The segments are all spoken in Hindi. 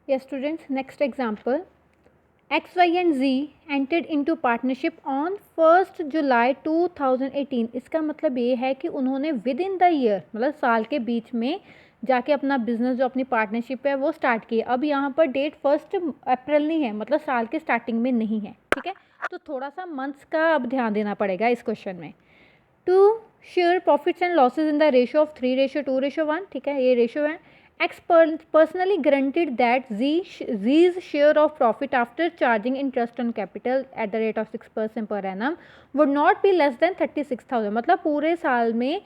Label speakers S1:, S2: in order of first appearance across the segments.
S1: Yes students, next example. X, Y and Z entered into partnership on 1st जुलाई 2018। इसका मतलब ये है कि उन्होंने विद इन द ईयर मतलब साल के बीच में जाके अपना बिजनेस जो अपनी पार्टनरशिप है वो स्टार्ट किया। अब यहाँ पर डेट 1 अप्रैल नहीं है, मतलब साल के स्टार्टिंग में नहीं है, ठीक है। तो थोड़ा सा मंथ्स का अब ध्यान देना पड़ेगा इस क्वेश्चन में। To share profits and losses in the ratio of 3:2:1, ठीक है, ये रेशियो है। X personally guaranteed that Z's share of profit after charging interest on capital at the rate of 6% per annum would not be less than 36,000। मतलब पूरे साल में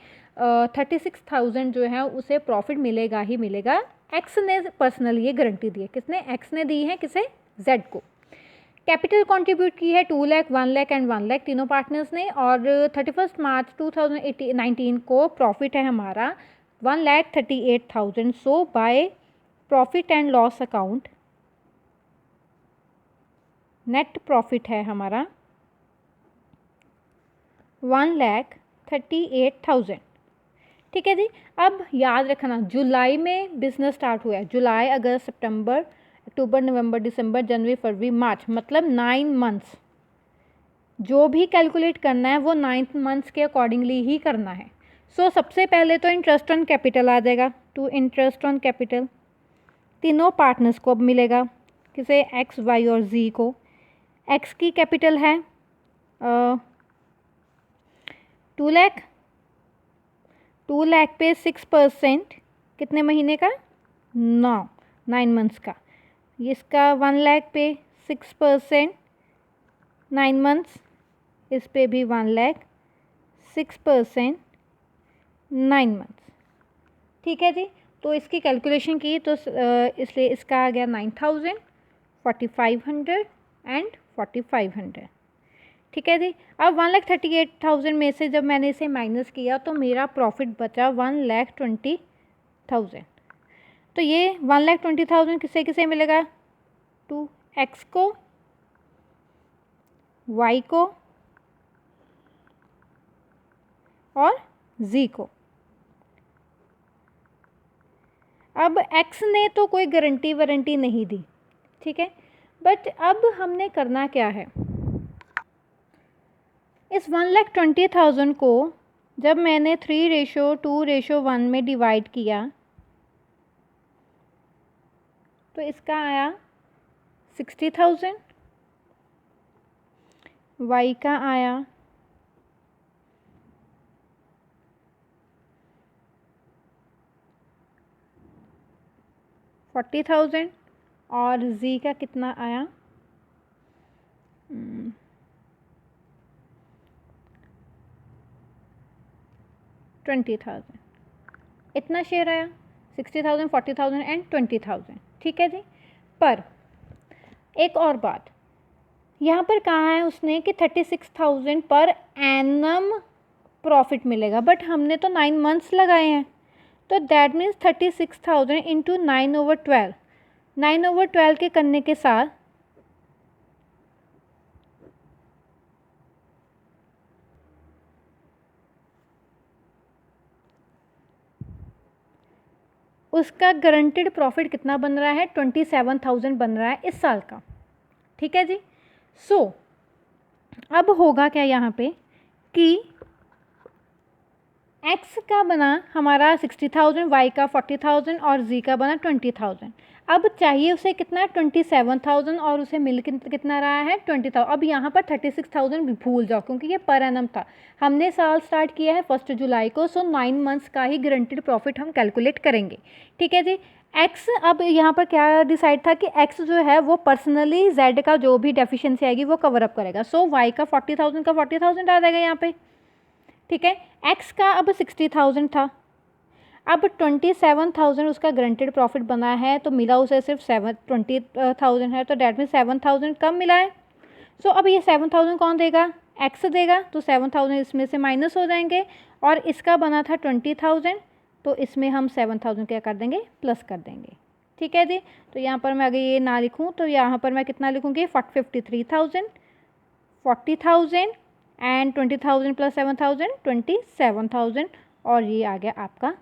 S1: 36,000 जो है उसे प्रॉफिट मिलेगा ही मिलेगा। X ने पर्सनली ये गारंटी दी है। किसने? X ने दी है। किसे? Z को। कैपिटल कंट्रीब्यूट की है 2 लाख, 1 लाख एंड 1 लाख तीनों पार्टनर्स ने। और 31 मार्च 2019 को प्रॉफिट है हमारा 1,38,000। So by profit and loss account net profit है हमारा 1,38,000, ठीक है जी। अब याद रखना जुलाई में बिजनेस स्टार्ट हुआ है। जुलाई, अगस्त, सितंबर, अक्टूबर, नवंबर, दिसंबर, जनवरी, फरवरी, मार्च, मतलब 9 मंथ्स। जो भी कैलकुलेट करना है वो 9 मंथ्स के अकॉर्डिंगली ही करना है। सो सबसे पहले तो इंटरेस्ट ऑन कैपिटल आ जाएगा। टू इंटरेस्ट ऑन कैपिटल तीनों पार्टनर्स को अब मिलेगा। किसे? एक्स, वाई और जी को। एक्स की कैपिटल है 2 लाख। 2 लाख पे 6% कितने महीने का? 9 मंथ्स का। इसका 1 लाख पे 6% 9 मंथ्स। इस पे भी 1 लाख 6% 9 मंथ्स, ठीक है जी। तो इसकी कैलकुलेशन की तो इसलिए इसका आ गया 9,000, 4,500 एंड 4,500, ठीक है जी। अब 1,38,000 में से जब मैंने इसे माइनस किया तो मेरा प्रॉफिट बचा 1,20,000। तो ये 1,20,000 किसे किसे मिलेगा? टू एक्स को, वाई को और जी को। अब x ने तो कोई गारंटी वारंटी नहीं दी, ठीक है। बट अब हमने करना क्या है? इस 1,20,000 को जब मैंने 3:2:1 में डिवाइड किया तो इसका आया 60,000, y का आया 40,000 और z का कितना आया? 20,000। इतना शेयर आया 60,000, 40,000 एंड 20,000, ठीक है जी। पर एक और बात यहाँ पर कहा है उसने कि 36,000 पर एनम प्रॉफिट मिलेगा, बट हमने तो 9 मंथ्स लगाए हैं। तो दैट मीन्स 36,000 इंटू 9/12। 9/12 के करने के साथ उसका गारंटेड प्रॉफिट कितना बन रहा है? 27,000 बन रहा है इस साल का, ठीक है जी। सो अब होगा क्या यहाँ पे कि x का बना हमारा 60,000, y का 40,000 और z का बना 20,000। अब चाहिए उसे कितना? 27,000 और उसे मिल कितना रहा है? 20,000। अब यहाँ पर 36,000 भूल जाओ क्योंकि ये पर एनम था। हमने साल स्टार्ट किया है 1 जुलाई को। सो 9 मंथ्स का ही गारंटेड प्रॉफिट हम कैलकुलेट करेंगे, ठीक है जी। x अब यहाँ पर क्या डिसाइड था कि x जो है वो पर्सनली z का जो भी डेफिशिएंसी आएगी वो कवर अप करेगा। सो y का 40,000 का 40,000 आ जाएगा यहाँ पे, ठीक है। x का अब 60,000 था। अब 27,000 उसका गारंटेड प्रॉफिट बना है तो मिला उसे सिर्फ 20,000 है। तो डेट में 7,000 कम मिला है। सो अब ये 7,000 कौन देगा? x देगा। तो 7,000 इसमें से माइनस हो जाएंगे और इसका बना था 20,000 तो इसमें हम 7,000 क्या कर देंगे? प्लस कर देंगे, ठीक है जी। तो यहाँ पर मैं अगर ये ना लिखूँ तो यहाँ पर मैं कितना लिखूँगी? 53,000, 40,000 एंड 20,000 प्लस 7,000 27,000 और ये आ गया आपका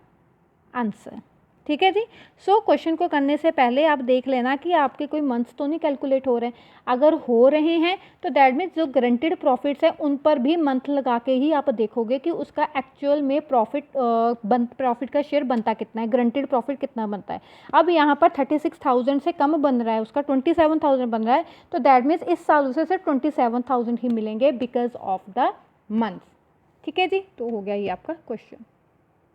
S1: आंसर। ठीक है जी। सो क्वेश्चन को करने से पहले आप देख लेना कि आपके कोई मंथ्स तो नहीं कैलकुलेट हो रहे हैं। अगर हो रहे हैं तो दैट मीन्स जो गारंटीड प्रॉफिट्स हैं उन पर भी मंथ लगा के ही आप देखोगे कि उसका एक्चुअल में प्रॉफिट का शेयर बनता कितना है, गारंटीड प्रॉफिट कितना बनता है। अब यहाँ पर 36,000 से कम बन रहा है, उसका 27,000 बन रहा है, तो दैट मीन्स इस साल उसे सिर्फ 27,000 ही मिलेंगे बिकॉज ऑफ द मंथ। ठीक है जी, तो हो गया ये आपका क्वेश्चन।